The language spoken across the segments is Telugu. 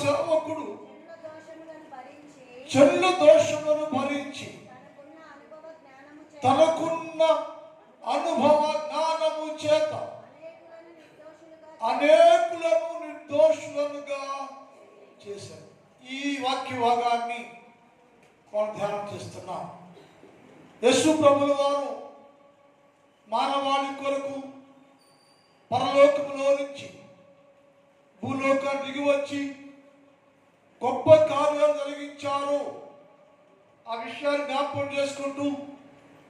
సేవకుడు చెల్ల దోషములను భరించి తనకున్న అనుభవ జ్ఞానము చేత అనేకులను నిర్దోషులనుగా చేశారు. ఈ వాక్య భాగాన్ని మనం ధ్యానం చేస్తున్నాం. యేసు ప్రభుల వారు మానవాళి కొరకు పరలోకములో నుంచి భూలోకాన్ని దిగి వచ్చి గొప్ప కార్యాలు జరిగించారు. ఆ విషయాన్ని జ్ఞాపకం చేసుకుంటూ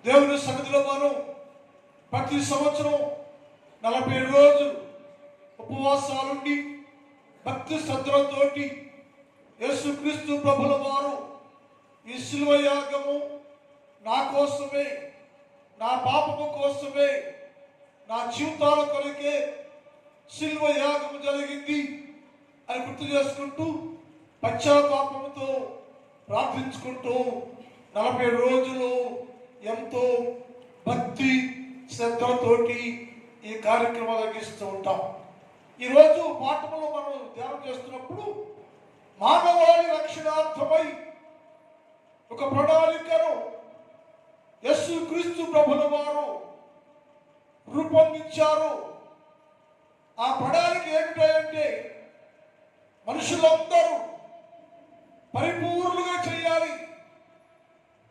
దేవుని సన్నిధిలో మనం ప్రతి సంవత్సరం 40 రోజులు ఉపవాసాలుండి భక్తి శ్రద్ధలతోటి యేసుక్రీస్తు ప్రభుల వారు ఈ శిలువ యాగము నా కోసమే, నా పాపము కోసమే, నా జీవితాల కొరకే శిలువ యాగము జరిగింది అని గుర్తు చేసుకుంటూ పశ్చాత్తాపంతో ప్రార్థించుకుంటూ 40 రోజులు ఎంతో భక్తి శ్రద్ధలతోటి ఈ కార్యక్రమాలు జరిగిస్తూ ఉంటాం. ఈరోజు పాఠములో మనం ధ్యానం చేస్తున్నప్పుడు మానవాళి రక్షణార్థమై ఒక ప్రణాళికను యేసుక్రీస్తు ప్రభుల వారు రూపొందించారు. ఆ ప్రణాళిక ఏమిటంటే మనుషులందరూ పరిపూర్ణంగా చేయాలి.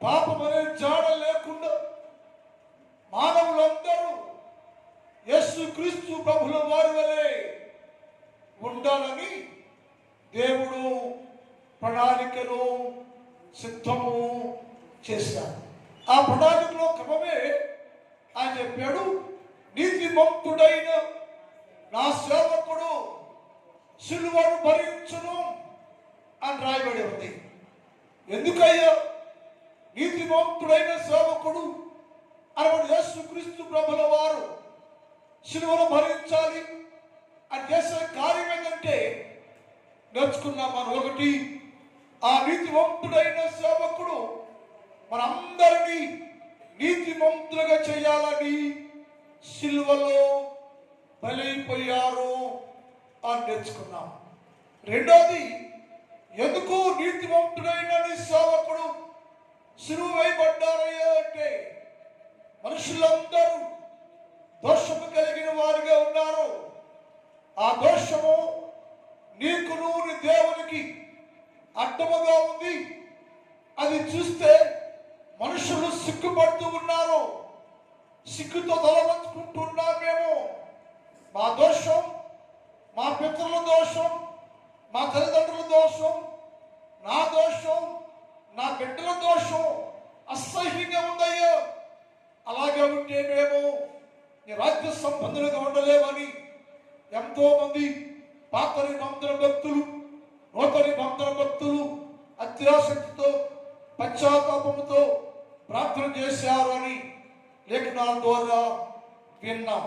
పాపం అనే జాడ లేకుండా మానవులందరూ యేసుక్రీస్తు ప్రభుల వారి వలె ఉండాలని దేవుడు ప్రణాళికను సిద్ధము చేశాడు. ఆ ప్రణాళికలో క్రమమే ఆయన చెప్పాడు, నీతిమంతుడైన నా సేవకుడు సిలువను భరించును అని రాయబడి ఉంది. ఎందుకయ్యా నీతిమంతుడైన సేవకుడు అని యేసుక్రీస్తు ప్రభుల వారు సిలువను భరించాలి అని చేసే కార్యం ఏంటంటే నేర్చుకున్నాం మనం. ఒకటి, ఆ నీతిమంతుడైన సేవకుడు మనందరినీ నీతిమంతులుగా చేయాలని సిలువలో బలైపోయారు అని నేర్చుకున్నాం. రెండోది, ఎందుకు నీతిమంతుడైన సేవకుడు సిలువ వేయబడ్డారయ్యా అంటే మనుషులందరూ దోషము కలిగిన వారిగా ఉన్నారు. ఆ దోషము నీకును నీ దేవునికి అడ్డముగా ఉంది. అది చూస్తే మనుషులు సిగ్గుపడుతూ ఉన్నారు. సిగ్గుతో తలవంచుకుంటున్నామేమో. మా దోషం, మా పితరుల దోషం, మా తల్లిదండ్రుల దోషం, నా దోషం, నా బిడ్డల దోషం అసహ్యంగా ఉందయ్యో. అలాగే ఉంటే మేము నీ రాజ్య సంబంధులుగా ఉండలేమని ఎంతో మంది పాత నిబంధన భక్తులు, నూతన నిబంధన భక్తులు అత్యాసక్తితో పశ్చాత్తాపంతో ప్రార్థన చేశారు అని లేఖనాల ద్వారా విన్నాం.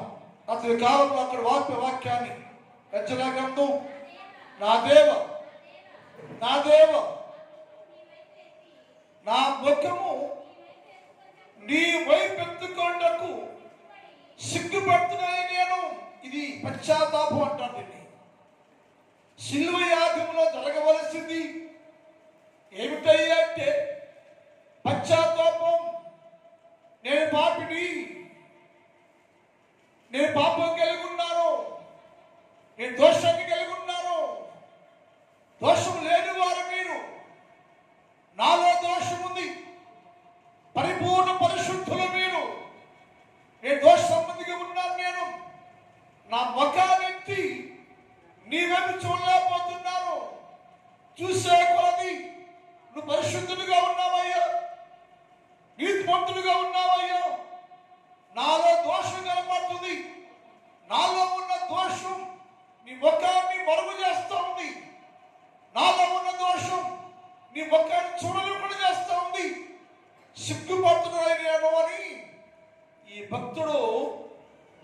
అతని కాలంలో అక్కడ వాక్యాన్ని రచన గ్రంథం, నా దేవ నా దేవ నా ముఖము నీ వైపెత్తుకొనుటకు సిగ్గుపడుతున్నాయి నేను. ఇది పశ్చాత్తాపం అంటారు దీన్ని. శిలువ యాగంలో జరగవలసింది ఏమిటయ్యా అంటే పశ్చాత్తాపం. నేను పాపిని, నేను పాపం కలిగి ఉన్నాను, నేను దోషాన్ని కలిగి ఉన్నాను. దోషం లేని వారు మీరు, నాలో దోషం ఉంది, పరిపూర్ణ పరిశుద్ధులు మీరు. నేను దోష సంబంధిగా ఉన్నాను. నేను నా ముఖానెత్తి నీవేమి చూడలేకపోతున్నాను. చూసే కొలది నువ్వు పరిశుద్ధులుగా ఉన్నావయ్యా, నీతిమంతులుగా ఉన్నావయ్యా. నాలో దోషం కనపడుతుంది. నాలో ఉన్న దోషం నీ ముఖాన్ని మరుగు చేస్తూ ఉంది. నాలో ఉన్న దోషం నీ ముఖాన్ని చూడలేకుండా చేస్తూ ఉంది. సిగ్గుపడుతున్నాను అని ఈ భక్తుడు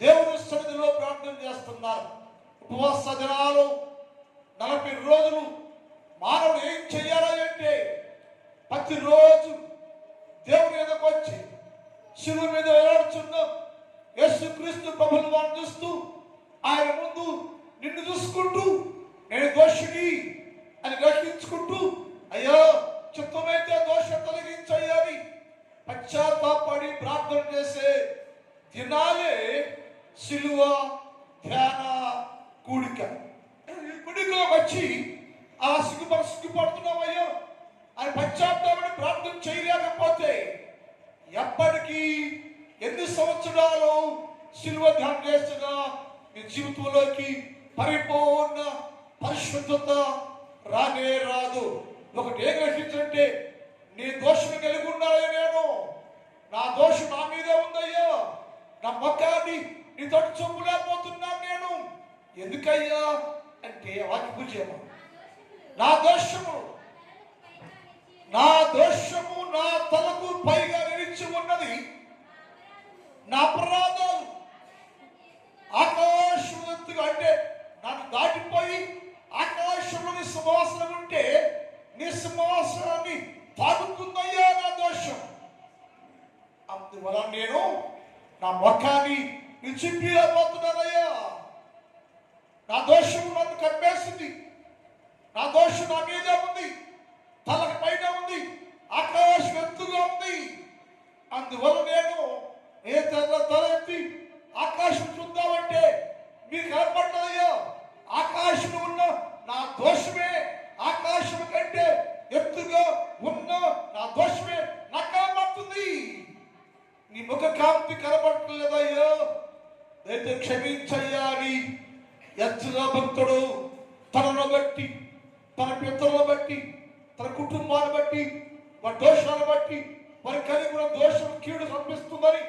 దేవుని సన్నిధిలో ప్రార్థన చేస్తున్నారు. ఉపవాస దినాలు 40 రోజులు మానవుడు ఏం చెయ్యాలి అంటే ప్రతిరోజు దేవుని మీదకి వచ్చి శిలువ మీద వేలాడుచున్న యేసుక్రీస్తు ప్రభువును వారు చూస్తూ ఆయన ముందు నిన్ను చూసుకుంటూ నేను దోషిని అని వచ్చి ఆ సిగ్గుపడుతున్నామయ్యో అని పశ్చాత్తాపడి ప్రార్థన చేయలేకపోతే ఎప్పటికీ ఎన్ని సంవత్సరాలు శిలువ ధ్యానం చేస్తున్నా నీ జీవితంలోకి పరిపూర్ణ పరిశుద్ధత రానే రాదు. ఒకటి ఏం గ్రహించంటే నీ దోషం కలిగి ఉన్నాయో నేను, నా దోషం నా మీదే ఉందయ్యా, నా మొక్కాన్ని నీ తోటి చూపలేకపోతున్నాను నేను. ఎందుకయ్యా అంటే వాక్య పూజ నా దోషము నా తలకు పైగా నిలిచి ఉన్నది నా అపరాధాలు. ఆకాశం అంటే నన్ను దాటిపోయి ఆకాశంలో నీ సింహాసనం ఉంటే నీ సింహాసనాన్ని తాగుతుందయ్యా నా దోషం. అందువల్ల నేను నా ముఖాన్ని చిప్పిపోతున్నానయ్యా. నా దోషం నన్ను కప్పేసింది, నా దోషం నా మీద ఉంది, తలకు పైన ఉంది, ఆకాశం ఎత్తుగా ఉంది. అందువల్ల నేను ఏ తల ఎత్తి ఆకాశం చూద్దామంటే మీకు కనపడ్డదయ్యా. ఆకాశంలో ఉన్న నా దోషమే ఆకాశం కంటే ఎత్తుగా ఉన్న నా దోషమే నాకు కనపడుతుంది. నీ ముఖ కాంతి కనపడలేదయ్యో, అయితే క్షమించయ్యా అని యెజ్రా భక్తుడు తనను బట్టి, తన పితరులను బట్టి, తన కుటుంబాన్ని బట్టి, వారి దోషాలను బట్టి, వారి కలిగి ఉన్న దోషం కీడు కనిపిస్తుందని,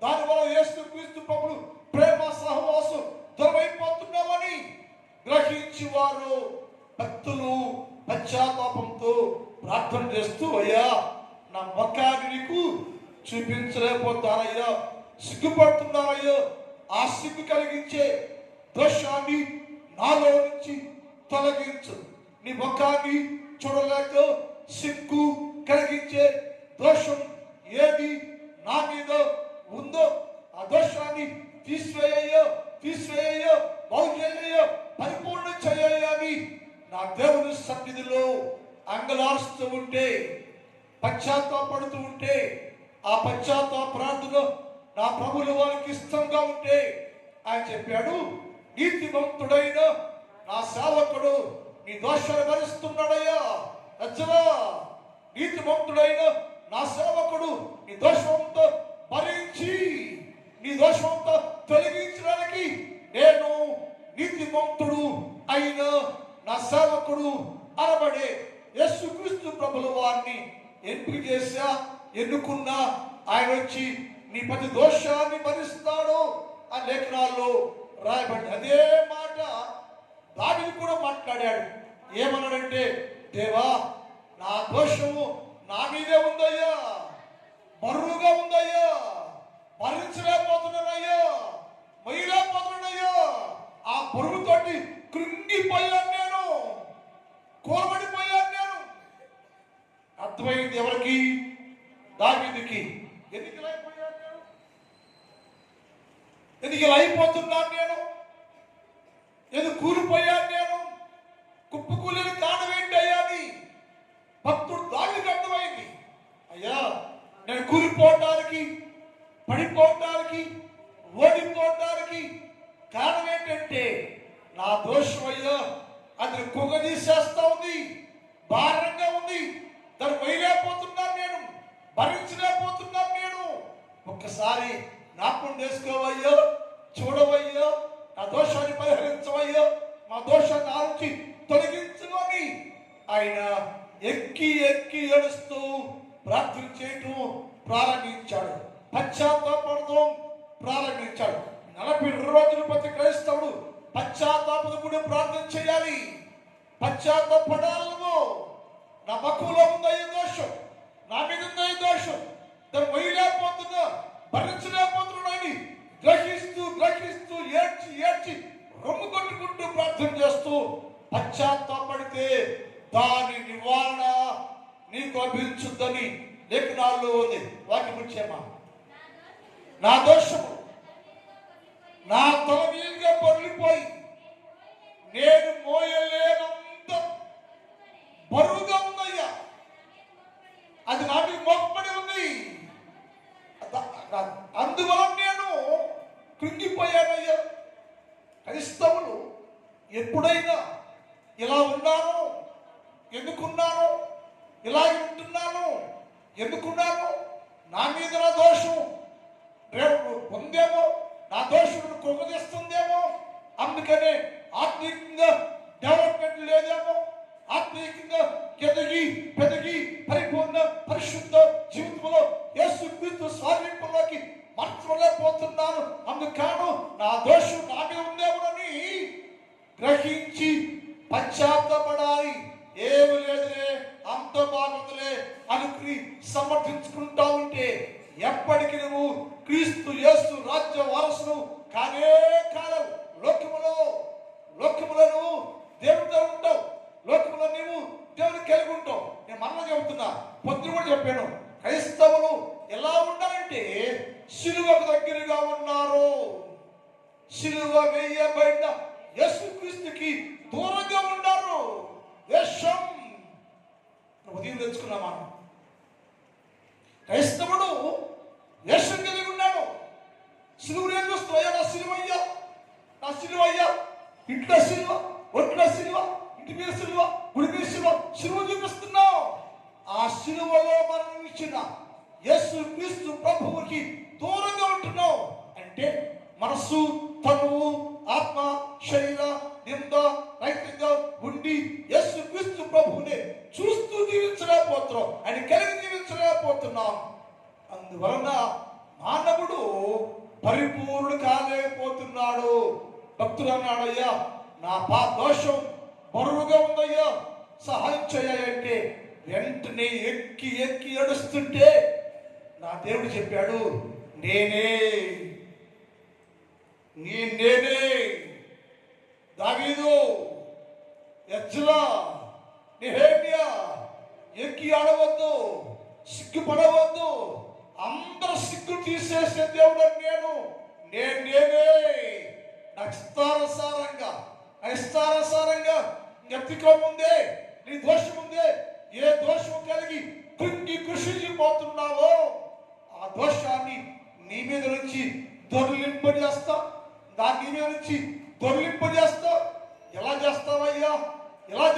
దానివల్ల యేసుక్రీస్తు ప్రభువు ప్రేమ సహవాసం దూరమైపోతున్నామని గ్రహించి వారు భక్తులు పశ్చాత్తాపంతో ప్రార్థన చేస్తూ అయ్యా నా ముఖాన్ని నీకు చూపించలేకపోతానయ్యా, సిగ్గుపడుతున్నానయ్యా, ఆ సిగ్గు కలిగించే దోషాన్ని నాలో నుంచి తొలగించు. నీ ముఖాన్ని చూడలేక సిగ్గు కలిగించే దోషం ఏది నా మీద ఉందో ఆ దోషాన్ని తీసివేయో బాగు చేయో పరిపూర్ణ చేయాలని నా దేవుని సన్నిధిలో అంగలారుస్తూ ఉంటే, పశ్చాత్తాపడుతూ ఉంటే, ఆ పశ్చాత్తాప ప్రార్థన నా ప్రభువుల వారికి ఇష్టంగా ఉంటే ఆయన చెప్పాడు, నీతిమంతుడైన నా సేవకుడు నీ దోషాలు భరిస్తున్నాడయ్యా. యెజ్రా, నీతిమంతుడైన నా సేవకుడు నీ దోషంతో భరించి నీ దోషంతో తొలగించడానికి నేను నీతిమంతుడు అయిన నా సేవకుడు అనబడే యేసుక్రీస్తు ప్రభుల వారిని ఎంపిక చేశా, ఎన్నుకున్నా. ఆయన వచ్చి నీ ప్రతి దోషాన్ని భరిస్తాడు ఆ లేఖనాల్లో రాయబడి. అదే మాట దావీదు కూడా మాట్లాడాడు. ఏమన్నాడంటే, దేవా నా దోషము నా మీదే ఉందయ్యా, బరువుగా ఉందయ్యా, భరించలేకపోతున్నానయ్యా, మొయ్యలేకపోతున్నానయ్యా, ఆ బరువుతోటి కృంగిపోయాను నేను, కోరబడిపోయాను నేను. అర్థమైంది ఎవరికి? దావీదుకి. ఎందుకు ఇలా అయిపోయాను నేను, ఎందుకు ఇలా అయిపోతున్నాను నేను, ఎందుకు కూలిపోయాను నేను, కుప్పకూలిన కారణం ఏంటి అయ్యా అని భక్తుడు దావీదుకి అర్థమైంది. అయ్యా నేను కూలిపోవటానికి, పడిపోవటానికి, ఓడిపోవటానికి కారణం ఏంటంటే నా దోషం అయ్యా, అది కుగదీసేస్తా ఉంది, భారంగా ఉంది, దాన్ని వేయలేకపోతున్నాను నేను, భరించలేకపోతున్నాను నేను. ఒక్కసారి జ్ఞాపకం చేసుకోవయ్యో, చూడవయ్యో, నా దోషాన్ని పరిహరించవయ్యో, మా దోషాన్ని ఆలోచి తొలగించుకొని ఆయన ఎక్కి ఏడుస్తూ ప్రార్థన చేయటం ప్రారంభించాడు, పశ్చాత్తాపడటం ప్రారంభించాడు. 42 రోజులు ప్రతి క్రైస్తవుడు పశ్చాత్తాపం కూడా ప్రార్థన చేయాలి. పశ్చాత్తాపడాలను నా మక్కువలో ఉందయ్యే దోషం, నా మీద ఉందయ్యే దోషం, దాన్ని మొయ్యలేకపోతున్నా, భరించలేకపోతున్నాను గ్రహిస్తూ ఏడ్చి రొమ్ము కొట్టుకుంటూ ప్రార్థన చేస్తూ పశ్చాత్తాపడితే దాని నివారణ నీకు లభించుద్దని లేఖనాల్లో ఉంది. వాటి గురించేమా, నా దోషము నా తల మీదుగా పొర్లిపోయి నేను మోయలేనంత బరువుగా ఉందయ్యా, అది నా మీద మోపబడి ఉంది. అందువల్ల నేను కృంగిపోయానయ్యా. క్రైస్తవులు ఎప్పుడైనా ఇలా ఇలా ఉన్నాను, ఎందుకున్నాను, ఇలాగే ఉంటున్నాను, ఎందుకున్నాను, నా మీద నా దోషం రేపు ఉందేమో, నా దోషులను కొనుగొస్తుందేమో, అందుకనే ఆత్మీయంగా డెవలప్మెంట్ లేదేమో, ఆత్మీయంగా పెరిగి పరిపూర్ణ పరిశుద్ధ జీవితంలో యేసుక్రీస్తు స్వాధీనంలోకి మార్చలేకపోతున్నాను. అందుకను నా దోషం నా మీద ఉందేమోనని గ్రహించి పశ్చాత్తపడాలి. ఏమి లేదులే, అంత బాగుందిలే అనుకుని సమర్థించుకుంటా ఉంటే ఎప్పటికీ నువ్వు క్రీస్తు యేసు రాజ్య వారసును కానే కాలవు. లోకములో నువ్వు దేవుడితో ఉంటావు, లోకములో నీవు దేవుని కలిగి ఉంటావు. నేను మరణ చెబుతున్నా, పొద్దున కూడా చెప్పాను, క్రైస్తవులు ఎలా ఉండాలంటే సిలువకు దగ్గరగా ఉన్నారు. సిలువ వేయబడిన యేసుక్రీస్తుకి దూరంగా ఉన్నారు. వేషం ఉదయం తెచ్చుకున్నాం మనం. క్రైస్తవుడు వేషం కలిగి ఉన్నాడు. సిలువ ఏం చూస్తున్నాయా? నా సిలువయ్యా, నా సిలువయ్యా, ఇంట్లో సిలువ, ఒంట్లో సిలువ, ఇంటి మీద సిలువ, గుడి మీద సిలువ, సిలువ చూపిస్తున్నావు. ఆ సిలువలో మరణించిన యేసుక్రీస్తు ప్రభువుకి దూరంగా ఉంటున్నావు. అంటే మనస్సు, తనువు, ఆత్మ, శరీర నింద రహితంగా ఉండి యేసుక్రీస్తు ప్రభువుని చూస్తూ జీవించలేకపోతున్నాం, ఆయన కలిగి జీవించలేకపోతున్నాం. అందువలన మానవుడు పరిపూర్ణుడు కాలేకపోతున్నాడు. భక్తుడు అన్నాడు, అయ్యా నా దోషం బరువుగా ఉందయ్యా, సహాయం చేయాలంటే వెంటనే ఎక్కి ఏడుస్తుంటే నా దేవుడు చెప్పాడు, నేనే దావీదు, ఎజ్రా, నెహెమ్యా ఎక్కి ఆడవద్దు, సిగ్గుపడవద్దు, అందరూ సిగ్గు తీసేసే దేవుడు నేనే ఇష్టానుసారంగా ఎత్తుకోముందే నీ దోషం ఉందే, ఏ దోషం కలిగి కృంగి కృషించిపోతున్నావో ఆ దోషాన్ని నీ మీద నుంచి దొర్లింపజేస్తా, దాని మీద నుంచి దొర్లింపజేస్తా. ఎలా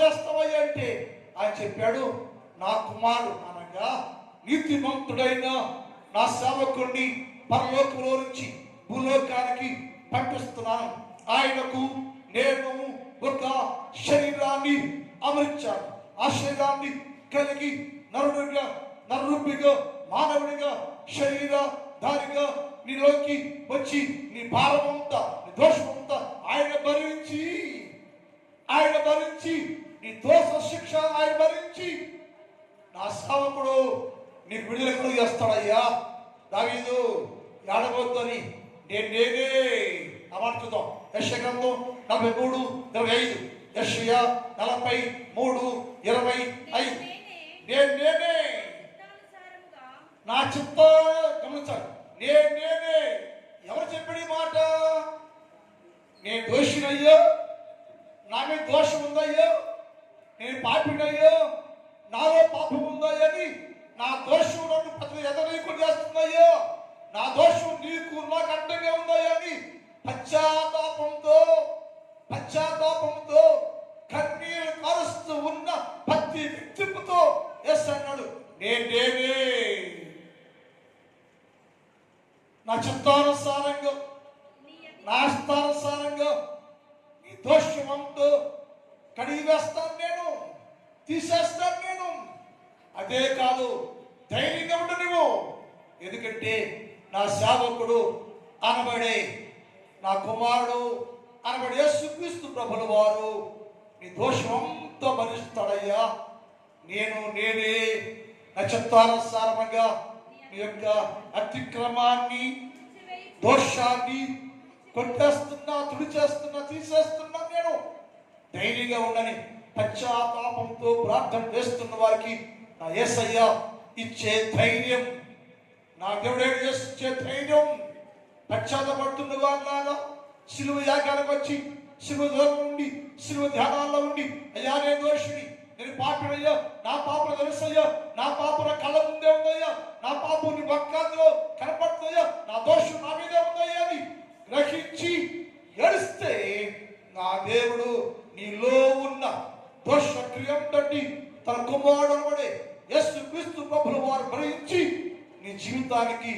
చేస్తావయ్యా అంటే ఆయన చెప్పాడు, నా కుమారుడు అనగా నీతిమంతుడైన నా సేవకుడిని పరలోకంలో నుంచి భూలోకానికి పంపిస్తున్నాను. ఆయనకు నేను ఒక శరీరాన్ని అమర్చాను. ఆ శరీరాన్ని కలిగి నరుడిగా మానవుడిగా శరీరధారిగా నీలోకి వచ్చి నీ భారమంతా, నీ దోషమంతా ఆయన భరించి నీ దోష శిక్ష ఆయన భరించి నా సేవకుడు నీకు విడుదల కలిగేస్తాడయ్యా. దావీదు ఏడవద్దని నేనే అమర్చుదాం. యెషయా గ్రంథం 43:25, యెషయా 43:25. నేనే నా చిత్త గమనించాలి. నేనే ఎవరు చెప్పాడు ఈ మాట? నేను దోషినయ్యో, నా మీద దోషం ఉందయ్యో, నేను పాపినయ్యో, నాలో పాపం ఉందయ్యని నా దోషం నన్ను ప్రతి ఎదరీకులు చేస్తుందయ్యో, నా దోషం నీకు నాకు అడ్డంగా ఉందయ్యని పశ్చాత్తాపంతో కన్నీరు కారుస్తూ ఉన్న ప్రతి వ్యక్తితో ఎస్ అన్నాడు, నేనే నా చిత్తానుసారంగా నా ఇష్టానుసారంగా నీ దోషమంతో కడిగి వేస్తాను, నేను తీసేస్తాను నేను. అదే కాదు, ధైర్యంగా ఉండు నువ్వు, ఎందుకంటే నా సేవకుడు అనబడే నా కుమారుడు అనబడే యేసుక్రీస్తు ప్రభుల వారు నీ దోషమంతా భరిస్తాడయ్యా. నేనే నా చిత్తానుసారంగా నీ యొక్క అతిక్రమాన్ని, దోషాన్ని కొట్టేస్తున్నా, తీసేస్తున్నా. నేను ధైర్యంగా ఉండని పశ్చాత్తాపంతో ప్రార్థన చేస్తున్న వారికి నా యేసయ్య ఇచ్చే ధైర్యం, నా దేవుడే ఇచ్చే ధైర్యం. పశ్చాత్తపడుతున్న వారిలాగా శిలువ యాగానికి వచ్చి శిలువ దూరం ఉండి శిలువ ధ్యానాల్లో ఉండి, అయ్యా నేను దోషిని, నేను పాపినయ్యా, నా పాపను తెలుసయ్యా, నా పాపన కళ్ళ ముందే ఉందయ్యా, నా పాపం నీ వక్కాంతిలో కనపడుతుందయ్యా, నా దోషం నా మీదే ఉందయ్యా అని గ్రహించి ఏడిస్తే నా దేవుడు నీలో ఉన్న దోష క్రియంతటి తన కుమారుడు అనబడే యేసు క్రీస్తు ప్రభుల వారు భరించి నీ జీవితానికి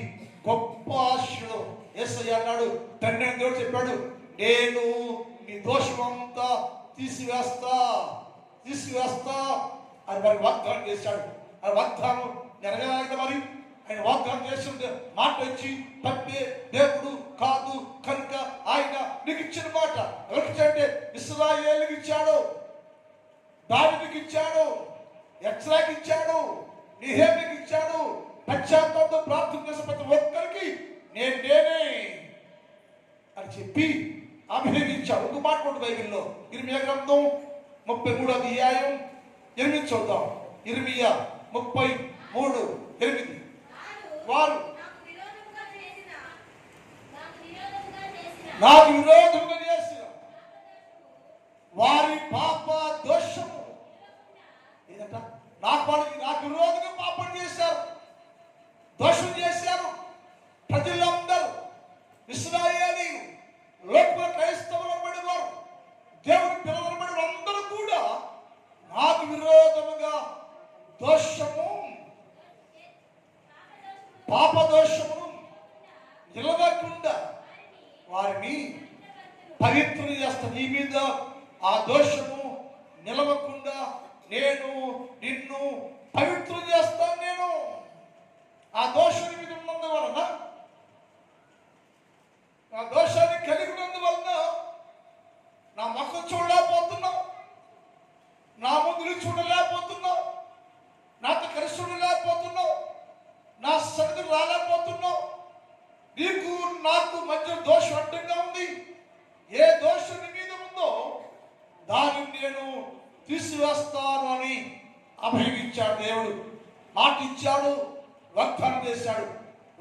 గొప్ప ఆశీర్వాదం. యేసయ్య అన్నాడు, తండ్రి దేవుడు చెప్పాడు, నేను నీ దోషమంతా తీసివేస్తా అని మరి వాగ్దానం చేశాడు. ఆ వాగ్దానం నెరవేరాలి. మరి ఆయన వాగ్దానం చేస్తుంటే మాట ఇచ్చి తప్పే దేవుడు కాదు కనుక ఆయన నీకు ఇచ్చిన మాట ఎవరికిచ్చాడంటే ఇశ్రాయేలుకి ఇచ్చాడు, దావీదుకి ఇచ్చాడు, ఎక్స్రాకి ఇచ్చాడు, నిహేమియాకి ఇచ్చాడు. పశ్చాత్తాపంతో ప్రార్థన చేసిన ప్రతి ఒక్కరికి నేనే అని చెప్పి అభినందించాడు. ఒక మాట కూడా బైబిల్లో ఇర్మియా గ్రంథం 33వ అధ్యాయం 8 చూద్దాం. ఇర్మియా 33:8. వారు నాకు విరోధంగా చేసిన వారి పాప దోషము ఏదంట, నాకు విరోధంగా పాపం చేశారు, దోషం చేశారు. ప్రజలందరూ ఇశ్రాయేలీయులు, లోక క్రైస్తవులు అనబడి వారు, దేవుని పిల్లలు అనబడి అందరూ కూడా నాకు విరోధముగా దోషము పాప దోషమును నిలవకుండా వారిని పవిత్రం చేస్తా. నీ మీద ఆ దోషము నిలవకుండా నేను నిన్ను పవిత్రం చేస్తాను. నేను ఆ దోషం మీద ఉన్నందువలన, ఆ దోషాన్ని కలిగి ఉన్నందువలన నా ముఖం చూడలేకపోతున్నావు, నా ముందు చూడలేకపోతున్నావు, నాతో కలిసి ఉండలేకపోతున్నావు, నా సన్నిధి రాలేకపోతున్నావు. నీకు నాకు మధ్య దోషం అడ్డంగా ఉంది. ఏ దోషం నీ మీద ఉందో దాన్ని నేను తీసివేస్తాను అని అభయమిచ్చాడు. దేవుడు మాట ఇచ్చాడు, వాగ్దానం చేశాడు.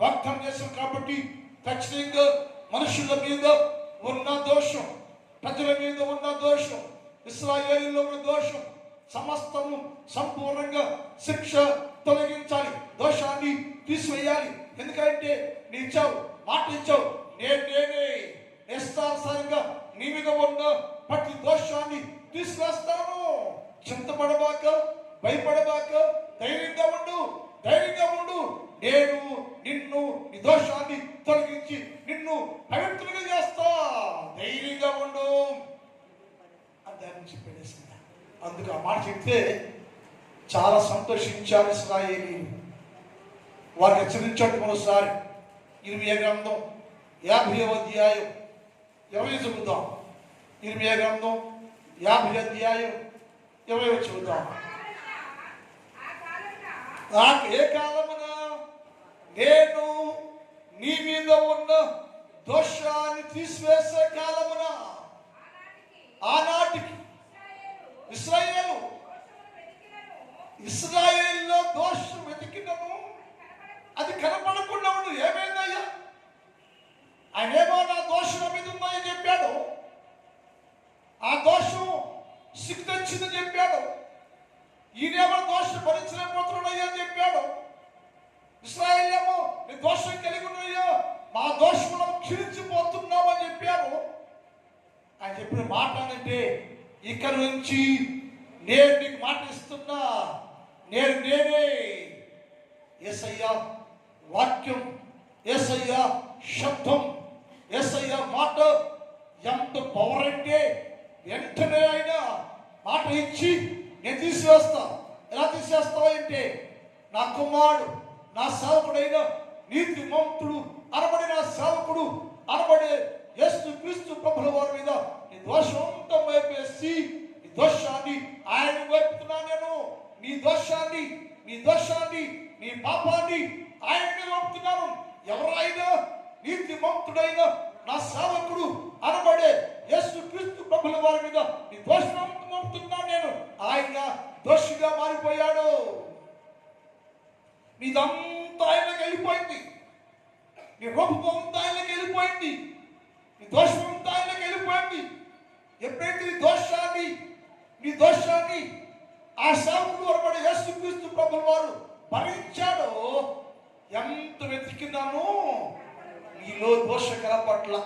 వాగ్దానం చేశాడు కాబట్టి ఖచ్చితంగా మనుషుల మీద ఉన్న దోషం, ప్రజల మీద ఉన్న దోషం, ఇశ్రాయేలులో ఉన్న దోషం సమస్తము సంపూర్ణంగా శిక్ష తొలగించాలి, దోషాన్ని తీసివేయాలి. ఎందుకంటే నీ ఇచ్చావు, మాట ఇచ్చావు, నేనే నిస్తానుసారంగా నీ మీద ఉన్న ప్రతి దోషాన్ని తీసివేస్తాను. చింతపడబాక, భయపడబాక, ధైర్యంగా ఉండు. నేను నిన్ను నీ దోషాన్ని తొలగించి నిన్ను పవిత్రంగా చేస్తా. ధైర్యంగా ఉండు అని దాని చెప్పేసి అందుకు ఆ మాట చెప్తే చాలా సంతోషించారు ఇశ్రాయేలీయులు. వారికి హెచ్చరించాడు. మరోసారి ఇర్మియా గ్రంథం 50వ అధ్యాయం 20 చదువుదాం. ఇర్మియా గ్రంథం 50వ అధ్యాయం 20 చదువుదాం. ఏ కాలమున నేను నీ మీద ఉన్న దోషాన్ని తీసివేసే కాలమున, ఆనాటికి ఇశ్రాయేలులో దోషం వెతికినను అది కనపడకుండా ఉండు. ఏమైందయ్యా? ఆయన ఏమో నా దోషం మీద ఉందని చెప్పాడు, ఆ దోషం సిగ్గు తెచ్చిందని చెప్పాడు. ఈయనేమో దోషం భరించలేకపోతున్నాడయ్యా అని చెప్పాడు. ఇశ్రాయేలు ఏమో నీ దోషం కలిగి ఉన్నాయో, మా దోషంలో క్షీణించిపోతున్నావు అని చెప్పారు. ఆయన చెప్పిన మాట అంటే, ఇక్కడ నుంచి నేను నీకు మాట ఇస్తున్నా, నేనే. యేసయ్య వాక్యం, యేసయ్య శబ్దం, యేసయ్య మాట ఎంత పవర్ అంటే వెంటనే ఆయన మాట ఇచ్చి నేను తీసివేస్తా. ఎలా తీసేస్తావు అంటే, నా కుమారుడు, నా సేవకుడైన నీతిమంతుడు అనబడి, నా సేవకుడు అనబడే యేసు క్రీస్తు ప్రభుల వారి మీద నీ దోషం అంతా వేపేసి నీ దోషాన్ని ఆయన వైపుతున్నా. నేను నీ దోషాన్ని నీ పాపాన్ని ఆయన మీద పంపుతున్నాను. ఎవరైనా నీతిమంతుడైన నా సేవకుడు అనబడే యేసు క్రీస్తు ప్రభుల వారి మీద నీ దోషం పంపుతున్నా. నేను ఆయన దోషిగా మారిపోయాడు. నీదంతా ఆయనకి వెళ్ళిపోయింది, నీ రూపం అంతా ఆయనకి వెళ్ళిపోయింది, నీ దోషం అంతా ఆయనకి వెళ్ళిపోయింది. ఎప్పుడైతే నీ దోషాన్ని ఆ సేవకుడు అనబడే యేసు క్రీస్తు ప్రభుల వారు భరించాడో, ఎంత వెతికినాను నీలో దోషకర పట్ల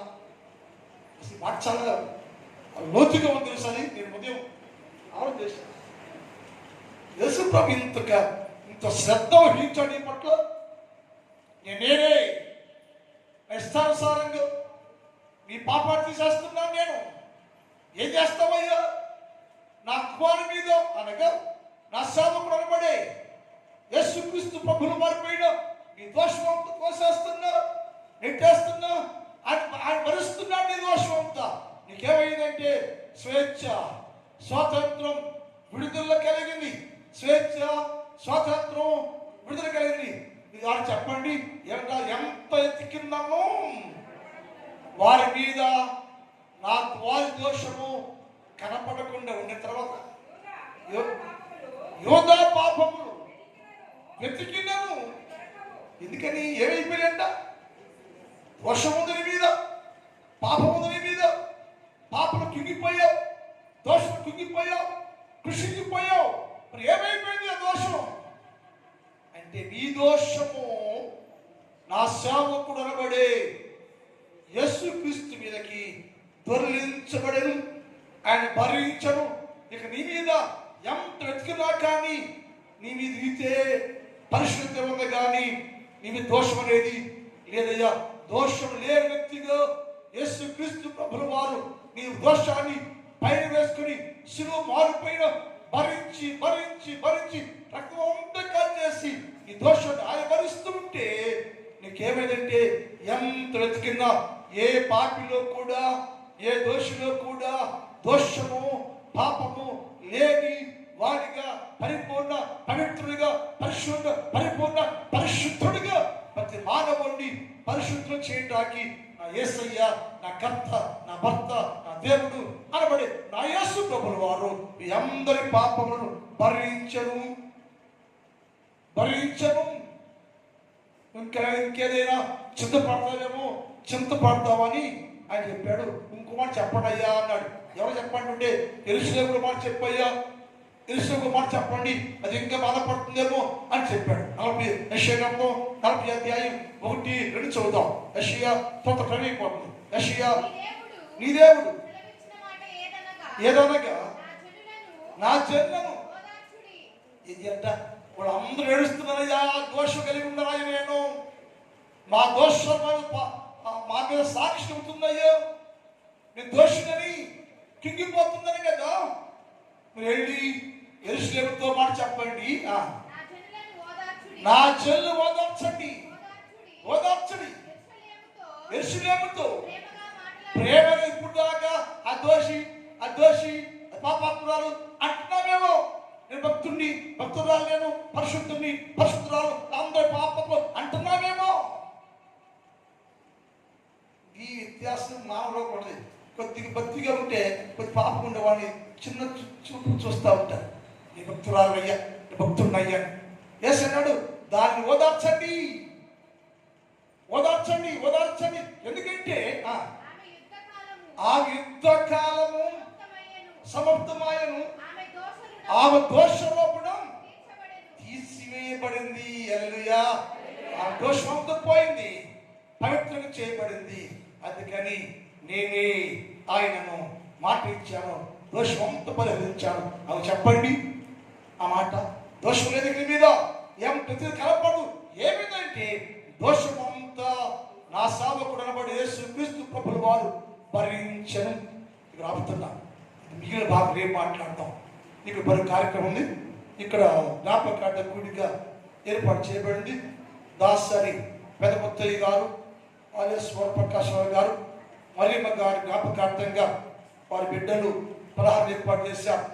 మాట చాలా లోతుగా ఉంది. తెలుసని నేను ఉదయం ఆలోచించాను. యేసు ప్రభు ఇంత శ్రద్ధ వహించాడు ఈ పట్ల. నేనే ఇష్టానుసారంగా నీ పాపాన్ని తీసేస్తున్నాను. నేను ఏం చేస్తావయ్యా? నా కుమారు మీద అనగా నా సేవకుడు అనబడే యేసుక్రీస్తు ప్రభువులు మారిపోయిన నీ దోషం తోసేస్తున్నా, నెట్టేస్తున్నా, ఆయన భరిస్తున్నాడు నీ దోషం అంతా. నీకేమైందంటే స్వేచ్ఛ, స్వాతంత్రం, విడుదల కలిగింది. స్వేచ్ఛ, స్వాతంత్రం, విడుదల కలిగింది. ఇది వారు చెప్పండి, ఎంత ఎత్తికిందామో వారి మీద వారి దోషము కనపడకుండా ఉండిన తర్వాత యోధా పాపములు వెతికినాను. ఎందుకని ఏమైపోయాయంట? దోషం ఉంది నీ మీద, పాపం ఉంది నీ మీద. పాపలు కుంగిపోయావు, దోషం కుంగిపోయావు, కృషింగిపోయావు. మరి ఏమైపోయింది ఆ దోషం అంటే, నీ దోషము నా సేవకుడు అనబడే యేసుక్రీస్తు మీదకి దొర్లించబడను, ఆయన భరించను. ఇక నీ మీద ఎంత వెతికినా కానీ నీ మీద ఇదే పరిశుద్ధ ఉంది, కానీ నీ మీద దోషం అనేది లేదయ్యా. దోషం లేని వ్యక్తిగా యేసుక్రీస్తు ప్రభుల వారు నీ దోషాన్ని పైన వేసుకుని శిలువ మారిపోయిన భరించి భరించి భరించి రక్తం అంతా చేసి నీ దోషాన్ని ఆయన భరిస్తూ ఉంటే నీకేమైందంటే, ఎంత వెతికినా ఏ పాపిలో కూడా, ఏ దోషిలో కూడా దోషము పాపము లేని వాడిగా, పరిపూర్ణ పవిత్రుడిగా, పరిపూర్ణ పరిశుద్ధుడిగా ప్రతి మానవుడిని పరిశుద్ధం చేయడానికి నా యేసయ్య, నా కర్త, నా భర్త, నా దేవుడు అనబడి నా యేసు ప్రభుల వారు మీ అందరి పాపములను భరించను. ఇంకేదైనా చింతపడతామని ఆయన చెప్పాడు. ఇంకో మాట చెప్పండి అయ్యా అన్నాడు. ఎవరు చెప్పండి అంటే, యెరూషలేములో మాట చెప్పయ్యా, యెరూషలేములో మాట చెప్పండి, అది ఇంకా బాధపడుతుందేమో అని చెప్పాడు. 40 అధ్యాయం 1-2 చదువుదాం. యెషయా తోట ప్రవీపోతుంది. యెషయా, నీ దేవుడు ఏదనగా నా జనులను ఇది అంట. వాళ్ళు అందరూ ఏడుస్తున్నారయ్యా, దోషం కలిగి ఉన్నారా నేను, మా దోషం మా మీద సాక్షి అవుతుందయ్యో, నేను దోషినని కింగిపోతుందని కదా. మీరు వెళ్ళి యెరూషలేముతో మాట చెప్పండి, నా చెల్లు ఓదార్చండి, యెరూషలేముతో ప్రేమగా. ఇప్పుడు దాకా అదోషి పాపాత్మురాలు అంటున్నామేమో, నేను భక్తురాలు, నేను పరిశుద్ధురాలు, అందరి పాపము అంటున్నామేమో. ఈ వ్యత్యాసం మానవులో కూడా కొద్దిగా భక్తిగా ఉంటే కొద్ది పాపం ఉండేవాడిని చిన్న చూపు చూస్తూ ఉంటారు. నీ భక్తురాలు అయ్యా, నీ భక్తుడినయ్యా యేసు అన్నాడు, దాన్ని ఓదార్చండి. ఎందుకంటే ఆ యుద్ధ కాలము సమాప్తమాయను, ఆమె దోషలోపడం తీసివేయబడింది. హల్లెలూయా. ఆ దోషంతో పోయింది, పవిత్రంగా చేయబడింది. అందుకని నేనే ఆయనను మాట ఇచ్చాను, దోషంతో పరిహరించాను. అవి చెప్పండి ఆ మాట. దోషం లేదు నీ మీద, ఏం ప్రతి కనపడదు. ఏమిటంటే దోషమంతా నా సేవకుడు అనబడి యేసుక్రీస్తు ప్రభుల వారు భరించను. ఇక్కడ ఆపుతున్నా, మిగిలిన భాగం ఏం మాట్లాడతాం. ఇక్కడ మరో కార్యక్రమం ఉంది. ఇక్కడ జ్ఞాపకార్థ కూడిగా ఏర్పాటు చేయబడింది. దాసరి పెదముత్తయ్య గారు, ప్రకాశరావు గారు, మరియమ్మ గారి జ్ఞాపకార్థంగా వారి బిడ్డలు పలహారం ఏర్పాటు చేశారు.